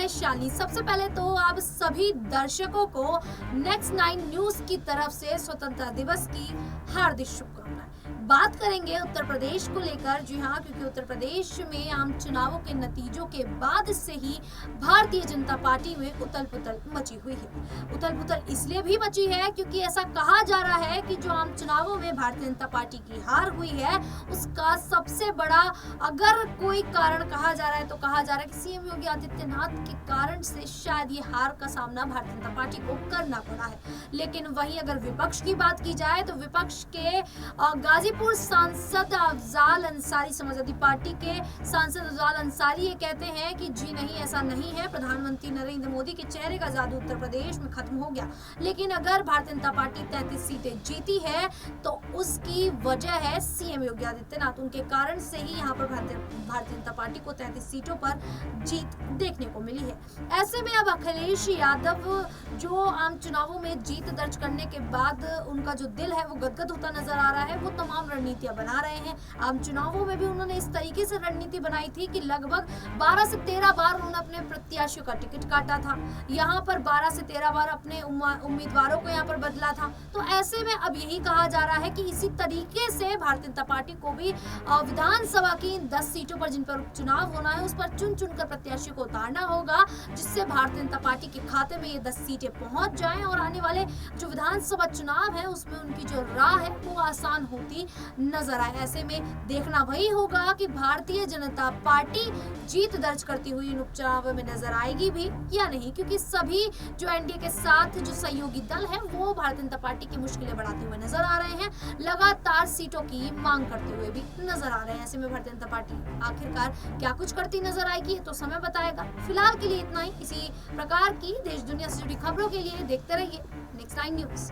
वैशाली। सबसे पहले तो आप सभी दर्शकों को नेक्स्ट 9 न्यूज की तरफ से स्वतंत्रता दिवस की हार्दिक शुभकामनाएं। बात करेंगे उत्तर प्रदेश को लेकर। जी हाँ, क्योंकि उत्तर प्रदेश में आम चुनावों के नतीजों के बाद से ही भारतीय जनता पार्टी में उथल पुथल मची हुई है। उथल पुथल इसलिए भी मची है क्योंकि ऐसा कहा जा रहा है कि जो आम चुनावों में भारतीय जनता पार्टी की हार हुई है उसका सबसे बड़ा अगर कोई कारण कहा जा रहा है तो कहा जा रहा है कि सीएम योगी आदित्यनाथ के कारण से शायद ये हार का सामना भारतीय जनता पार्टी को करना पड़ा है। लेकिन वहीं अगर विपक्ष की बात की जाए तो विपक्ष के गाजीपुर सांसद अफजाल अंसारी, समाजवादी पार्टी के सांसद अफजाल अंसारी ये कहते हैं कि जी नहीं, ऐसा नहीं है, प्रधानमंत्री नरेंद्र मोदी के चेहरे का जादू उत्तर प्रदेश में खत्म हो गया। लेकिन अगर भारतीय जनता पार्टी 33 सीटें जीती है तो उसकी वजह है सीएम योगी आदित्यनाथ। उनके कारण से ही यहाँ पर भारतीय जनता पार्टी को 33 सीटों पर जीत देखने को मिली है। ऐसे में अब अखिलेश यादव जो आम चुनावों में जीत दर्ज करने के बाद उनका जो दिल है वो गदगद होता नजर आ रहा है। वो तमाम रणनीतियां बना रहे हैं। आम चुनावों में भी उन्होंने इस तरीके से रणनीति बनाई थी कि लगभग 12 से 13 बार उन्होंने अपने प्रत्याशियों का टिकट काटा था। यहाँ पर 12 से 13 बार अपने उम्मीदवारों को यहाँ पर बदला था। तो ऐसे में अब यही कहा जा रहा है कि इसी तरीके से भारतीय जनता पार्टी को भी विधानसभा की 10 सीटों पर जिन पर उपचुनाव होना है उस पर चुन चुनकर प्रत्याशियों को उतारना होगा, जिससे भारतीय जनता पार्टी के खाते में ये 10 सीटें पहुंच जाएं और आने वाले जो विधानसभा चुनाव है उसमें उनकी जो राह है वो आसान होती नजर आए। ऐसे में देखना वही होगा कि भारतीय जनता पार्टी जीत दर्ज करती हुई इन उपचुनावों में नजर आएगी भी या नहीं, क्योंकि सभी जो एनडीए के साथ जो सहयोगी दल है वो भारतीय जनता पार्टी की मुश्किलें बढ़ाते हुए नजर आ रहे हैं, लगातार सीटों की मांग करते हुए भी नजर आ रहे हैं। ऐसे में भारतीय जनता पार्टी आखिरकार क्या कुछ करती नजर आएगी तो समय बताएगा। फिलहाल के लिए इतना ही। इसी प्रकार की देश दुनिया से जुड़ी खबरों के लिए देखते रहिए नेक्स्ट 9 न्यूज।